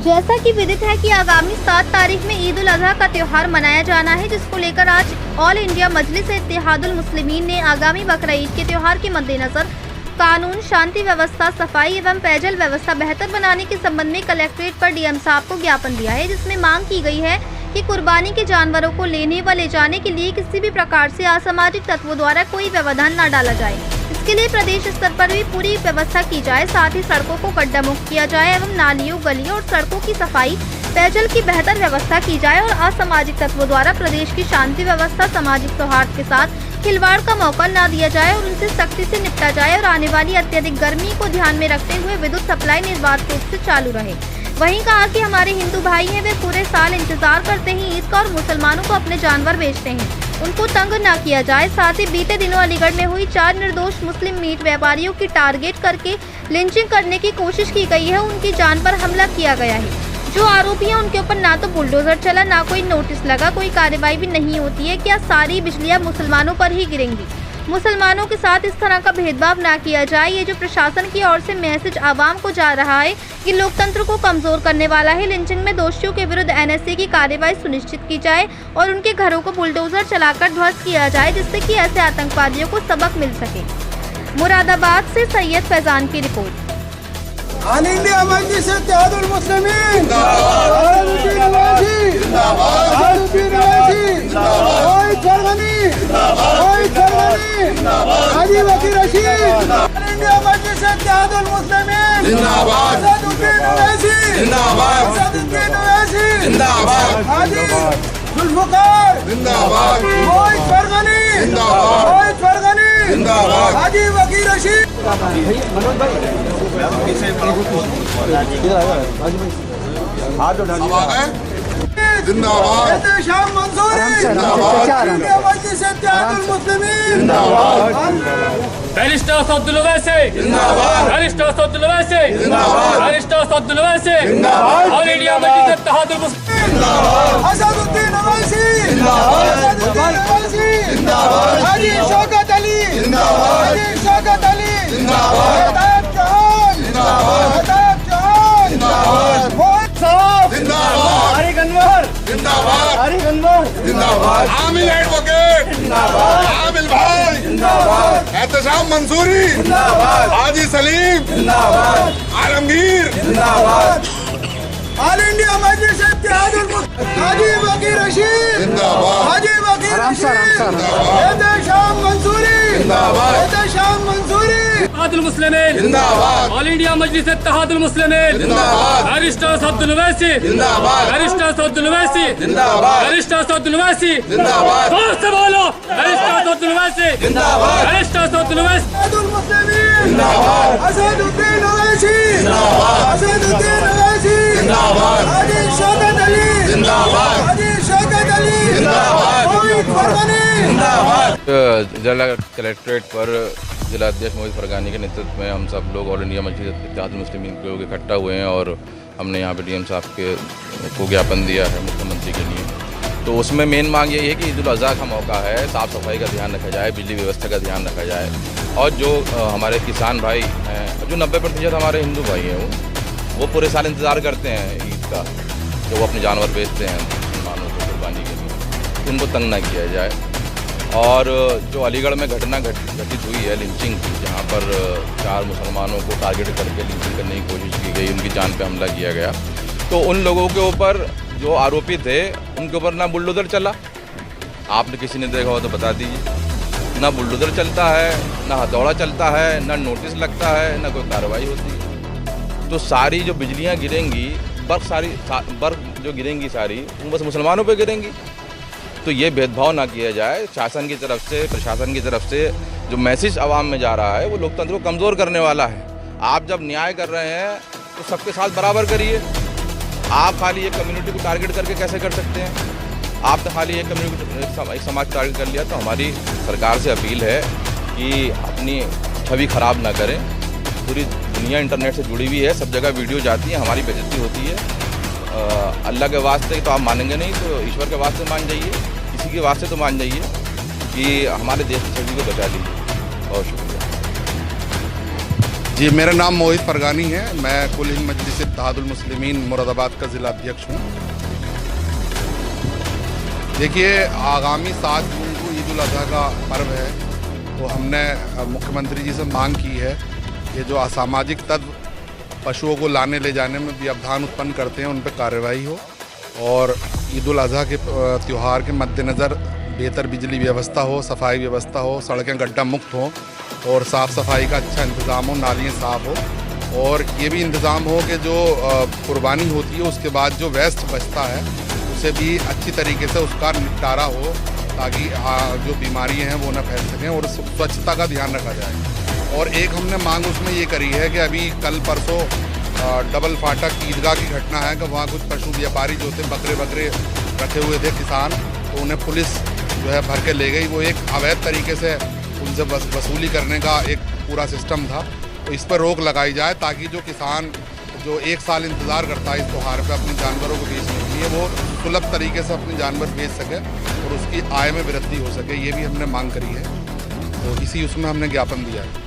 जैसा कि विदित है कि आगामी 7 तारीख में ईद उल अजहा का त्यौहार मनाया जाना है, जिसको लेकर आज ऑल इंडिया मजलिस इत्तेहादुल मुस्लिमीन ने आगामी बकरा ईद के त्यौहार के मद्देनजर कानून, शांति व्यवस्था, सफाई एवं पेयजल व्यवस्था बेहतर बनाने के संबंध में कलेक्ट्रेट पर डीएम साहब को ज्ञापन दिया है, जिसमें मांग की गई है कि कुर्बानी के जानवरों को लेने व ले जाने के लिए किसी भी प्रकार से असामाजिक तत्वों द्वारा कोई व्यवधान न डाला जाए। इसके लिए प्रदेश स्तर पर भी पूरी व्यवस्था की जाए, साथ ही सड़कों को गड्ढा मुक्त किया जाए एवं नालियों, गलियों और सड़कों की सफाई, पेयजल की बेहतर व्यवस्था की जाए और असामाजिक तत्वों द्वारा प्रदेश की शांति व्यवस्था, सामाजिक सौहार्द के साथ खिलवाड़ का मौका न दिया जाए और उनसे सख्ती से निपटा जाए और आने वाली अत्यधिक गर्मी को ध्यान में रखते हुए विद्युत सप्लाई निर्बाध रूप से चालू रहे। वहीं कहा कि हमारे हिंदू भाई हैं, वे पूरे साल इंतजार करते हैं ईद का और मुसलमानों को अपने जानवर बेचते हैं, उनको तंग न किया जाए। साथ ही बीते दिनों अलीगढ़ में हुई 4 निर्दोष मुस्लिम मीट व्यापारियों की टारगेट करके लिंचिंग करने की कोशिश की गई है, उनकी जान पर हमला किया गया है। जो आरोपी हैं उनके ऊपर ना तो बुलडोजर चला, ना कोई नोटिस लगा, कोई कार्रवाई भी नहीं होती है। क्या सारी बिजलियां मुसलमानों पर ही गिरेंगी? मुसलमानों के साथ इस तरह का भेदभाव ना किया जाए। ये जो प्रशासन की ओर से मैसेज आवाम को जा रहा है कि लोकतंत्र को कमजोर करने वाला है। लिंचिंग में दोषियों के विरुद्ध एनएसए की कार्रवाई सुनिश्चित की जाए और उनके घरों को बुलडोजर चलाकर ध्वस्त किया जाए, जिससे कि ऐसे आतंकवादियों को सबक मिल सके। मुरादाबाद से सैयद फैजान की रिपोर्ट। ऑल इंडिया मजलिस इत्तेहादुल मुस्लिमीन हाजी वकील रशीद। ऑल इंडिया मजलिस इत्तेहादुल मुस्लिमीन जिंदाबाद। असदुद्दीन ओवैसी जिंदाबाद। असदुद्दीन ओवैसी जिंदाबाद। हाजी जुल्फकार जिंदाबाद। मोहित फरगनी जिंदाबाद। मोहित फरगनी जिंदाबाद। हाजी वकील रशीद। मनोज भाई जिंदाबाद। शाम मंसूरी जिंदाबाद। मजलिस इत्तेहादुल मुस्लिमीन जिंदाबाद। बैरिस्टर असदुद्दीन ओवैसी जिंदाबाद। बैरिस्टर असदुद्दीन ओवैसी जिंदाबाद। बैरिस्टर असदुद्दीन ओवैसी जिंदाबाद। ऑल इंडिया मजलिस इत्तेहादुल मुस्लिमीन जिंदाबाद। असदुद्दीन ओवैसी जिंदाबाद। असदुद्दीन ओवैसी जिंदाबाद। हाजी शौकत अली जिंदाबाद। हाजी शौकत अली जिंदाबाद। हताब जहान जिंदाबाद। हताब जहान जिंदाबाद। मोहन साहब जिंदाबाद। हरी गनवर जिंदाबाद। हरी गनवर जिंदाबाद। आमिल एडवोकेट जिंदाबाद। आमिल भाई जिंदाबाद। एहतशाम मंसूरी जिंदाबाद। हाजी सलीम जिंदाबाद। आलमगीर जिंदाबाद। ऑल इंडिया मजलिस इत्तेहादुल मुस्लिमीन हाजी वकील रशीद जिंदाबाद। हाजी वकील रशीद एहतशाम मंसूरी जिंदाबाद। एहतशाम मंसूरी इत्तेहादुल मुस्लिमीन जिंदाबाद। ऑल इंडिया मजलिस इत्तेहादुल मुस्लिमीन जिंदाबाद। बैरिस्टर असदुद्दीन ओवैसी जिंदाबाद। बैरिस्टर असदुद्दीन ओवैसी जिंदाबाद। बैरिस्टर असदुद्दीन ओवैसी जिंदाबाद। जोर से बोलो। बैरिस्टर असदुद्दीन ओवैसी जिंदाबाद। बैरिस्टर असदुद्दीन ओवैसी इत्तेहादुल मुस्लिमीन जिंदाबाद। असदुद्दीन ओवैसी जिंदाबाद। असदुद्दीन ओवैसी जिंदाबाद। हाजी शौकत अली जिंदाबाद। हाजी शौकत अली जिंदाबाद। मोहित फरगनी जिंदाबाद। जिला कलेक्ट्रेट पर जिला अध्यक्ष मोहित फरगानी के नेतृत्व में हम सब लोग ऑल इंडिया मजलिस इत्तेहादुल मुस्लिमीन के लोग इकट्ठा हुए हैं और हमने यहाँ पे डीएम साहब को ज्ञापन दिया है मुख्यमंत्री के लिए। तो उसमें मेन मांग यही है कि ईद उल अजहा का मौका है, साफ़ सफाई का ध्यान रखा जाए, बिजली व्यवस्था का ध्यान रखा जाए और जो हमारे किसान भाई हैं, जो 90% हमारे हिंदू भाई हैं, वो पूरे साल इंतज़ार करते हैं ईद का, जो वो अपने जानवर बेचते हैं मुसलमानों को कुर्बानी के लिए, उनको तंग ना किया जाए। और जो अलीगढ़ में घटना घटित हुई है लिंचिंग की, जहाँ पर 4 मुसलमानों को टारगेट करके लिंचिंग करने की कोशिश की गई, उनकी जान पे हमला किया गया, तो उन लोगों के ऊपर जो आरोपी थे उनके ऊपर ना बुलडोज़र चला, आपने किसी ने देखा हो तो बता दीजिए, ना बुलडोज़र चलता है, ना हथौड़ा चलता है, ना नोटिस लगता है, ना कोई कार्रवाई होती है। तो सारी जो बिजलियाँ गिरेंगी, बर्फ़ जो गिरेंगी सारी, वो बस मुसलमानों पे गिरेंगी। तो ये भेदभाव ना किया जाए। शासन की तरफ से, प्रशासन की तरफ से जो मैसेज आवाम में जा रहा है वो लोकतंत्र को कमज़ोर करने वाला है। आप जब न्याय कर रहे हैं तो सबके साथ बराबर करिए। आप खाली एक कम्युनिटी को टारगेट करके कैसे कर सकते हैं? आप तो खाली एक कम्युनिटी, एक समाज टारगेट कर लिया। तो हमारी सरकार से अपील है कि अपनी छवि ख़राब ना करें। पूरी दुनिया इंटरनेट से जुड़ी हुई है, सब जगह वीडियो जाती है, हमारी बेइज्जती होती है। अल्लाह के वास्ते तो आप मानेंगे नहीं, तो ईश्वर के वास्ते मान जाइए, किसी के वास्ते तो मान जाइए कि हमारे देश की छवि को बचा लीजिए। बहुत शुक्रिया। जी, मेरा नाम मोहित फरगानी है। मैं कुल हिंद मजलिस इत्तेहादुल मुस्लिमीन मुरादाबाद का ज़िला अध्यक्ष हूँ। देखिए, आगामी 7 जून को ईद उल अज़हा का पर्व है, तो हमने मुख्यमंत्री जी से मांग की है कि जो असामाजिक तत्व पशुओं को लाने ले जाने में व्यवधान उत्पन्न करते हैं उन पर कार्रवाई हो, और ईद उल अज़हा के त्यौहार के मद्देनज़र बेहतर बिजली व्यवस्था हो, सफाई व्यवस्था हो, सड़कें गड्ढा मुक्त हों और साफ़ सफाई का अच्छा इंतज़ाम हो, नालियाँ साफ़ हो, और ये भी इंतज़ाम हो कि जो कुर्बानी होती है उसके बाद जो वेस्ट बचता है उसे भी अच्छी तरीके से उसका निपटारा हो, ताकि जो बीमारियाँ हैं वो ना फैल सकें और स्वच्छता का ध्यान रखा जाए। और एक हमने मांग उसमें ये करी है कि अभी कल परसों डबल फाटक ईदगाह की घटना है कि वहाँ कुछ पशु व्यापारी जो थे बकरे रखे हुए थे किसान, तो उन्हें पुलिस जो है भर के ले गई। वो एक अवैध तरीके से उनसे वसूली करने का एक पूरा सिस्टम था, तो इस पर रोक लगाई जाए ताकि जो किसान जो 1 साल इंतज़ार करता है इस त्यौहार पर अपने जानवरों को बेचने के लिए, वो सुलभ तरीके से अपने जानवर बेच सके और उसकी आय में वृद्धि हो सके। ये भी हमने मांग करी है, तो इसी उसमें हमने ज्ञापन दिया है।